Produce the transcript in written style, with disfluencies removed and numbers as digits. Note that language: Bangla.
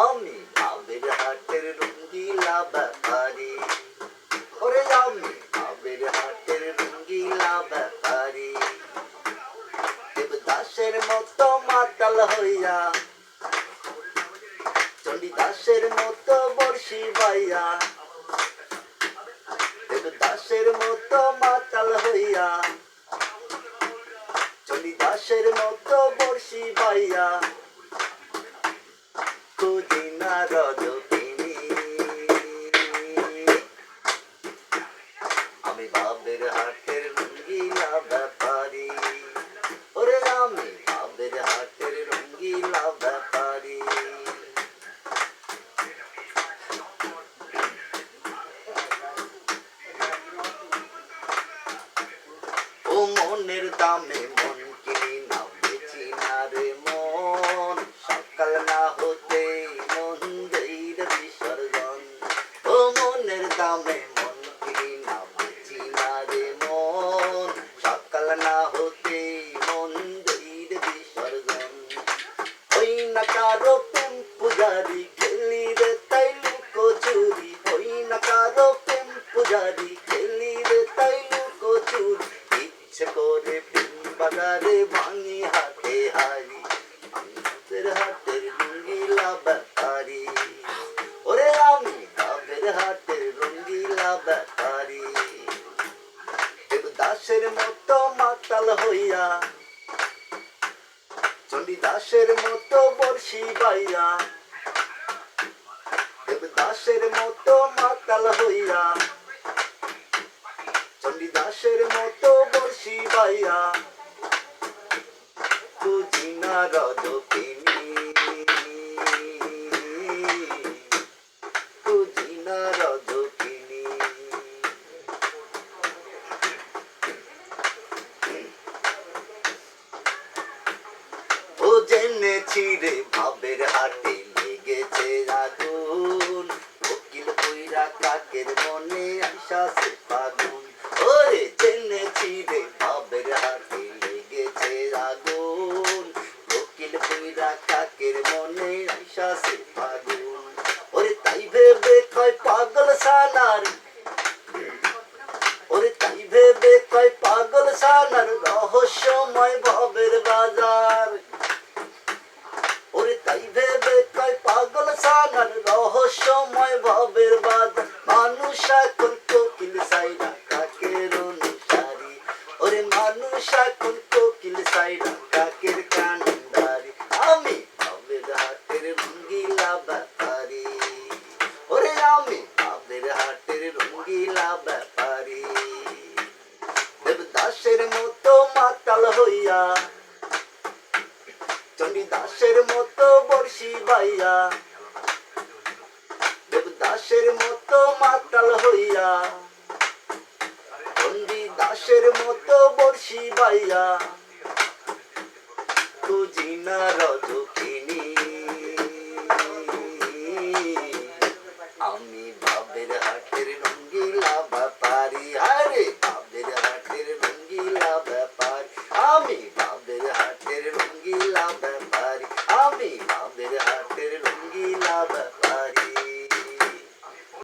আমি ভাবের হাটের রঙ্গিলা ব্যাপারী, ওরে আমি ভাবের হাটের রঙ্গিলা ব্যাপারী। দেবদাসের মতো মাতাল হইয়া, চণ্ডীদাসের মতো বর্ষি বাইয়া, দেবদাসের মতো মাতাল হইয়া, চণ্ডীদাসের মতো বর্ষি বাইয়া, খুঁজি না রজকিনী। আমি ভাবের হাটের রঙ্গিলা ব্যাপারী, ওরে আমি ভাবের হাটের রঙ্গিলা ব্যাপারী। ও মনের দামে মন কিনি না বেচি না রে মন, সকাল না হতে মন দেইর বিসর্জন। ও মনের দামে মন কিনি না বেচি না রে মন, সকাল না হতে মন দেইর বিসর্জন। হই না কারো প্রেম পূজারি, খেলি রে তাই লুকোচুরি, হই না কারো প্রেম পূজারি, খেলি রে তাই লুকোচুরি। ইচ্ছে করে প্রেম বাজারে ভাঙি হাতে হারি, ভাবের হাটের রঙ্গিলা ব্যাপারী, ওরে আমি ভাবের হাটের রঙ্গিলা ব্যাপারী। দেবদাসের মতো মাতাল হইয়া, চণ্ডীদাসের মতো বর্ষি বাইয়া, দেবদাসের মতো মাতাল হইয়া, চণ্ডীদাসের মতো বর্ষি বাইয়া, খুঁজি না রজকিনী, খুঁজি না রজকিনী। ও জেনেছি রে ভাবের হাটে লেগেছে আগুন, কোকিল কইরা কাকের মনে আইসাছে ফাগুন। ওরে জেনেছি রে ভাবের হাটে লেগেছে আগুন, কোকিল কইরা কাকের মনে আইসাছে ফাগুন। ওরে তাই ভেবে কয় পাগল সানার, ওরে তাই ভেবে কয় পাগল সানার রহস্যময় ভবের বাজার। ওরে তাই ভেবে কয় পাগল সানার রহস্যময় ভবের বাজার। মানুষ এখন কোকিল সাইরা কাকের অনুসারী, ওরে মানুষ এখন কোকিল সাইরা কাকের কান্ডারি। আমি ভাবের হাটের রঙ্গিলা ব্যাপারী, ওরে আমি ভাবের হাটের রঙ্গিলা ব্যাপারী। দেবদাসের মতো মাতাল হইয়া, চণ্ডীদাসের মতো বর্ষি বাইয়া, দেবদাসের মতো মাতাল হইয়া, চণ্ডীদাসের মতো বর্ষি বাইয়া, খুঁজি না রজকিনী।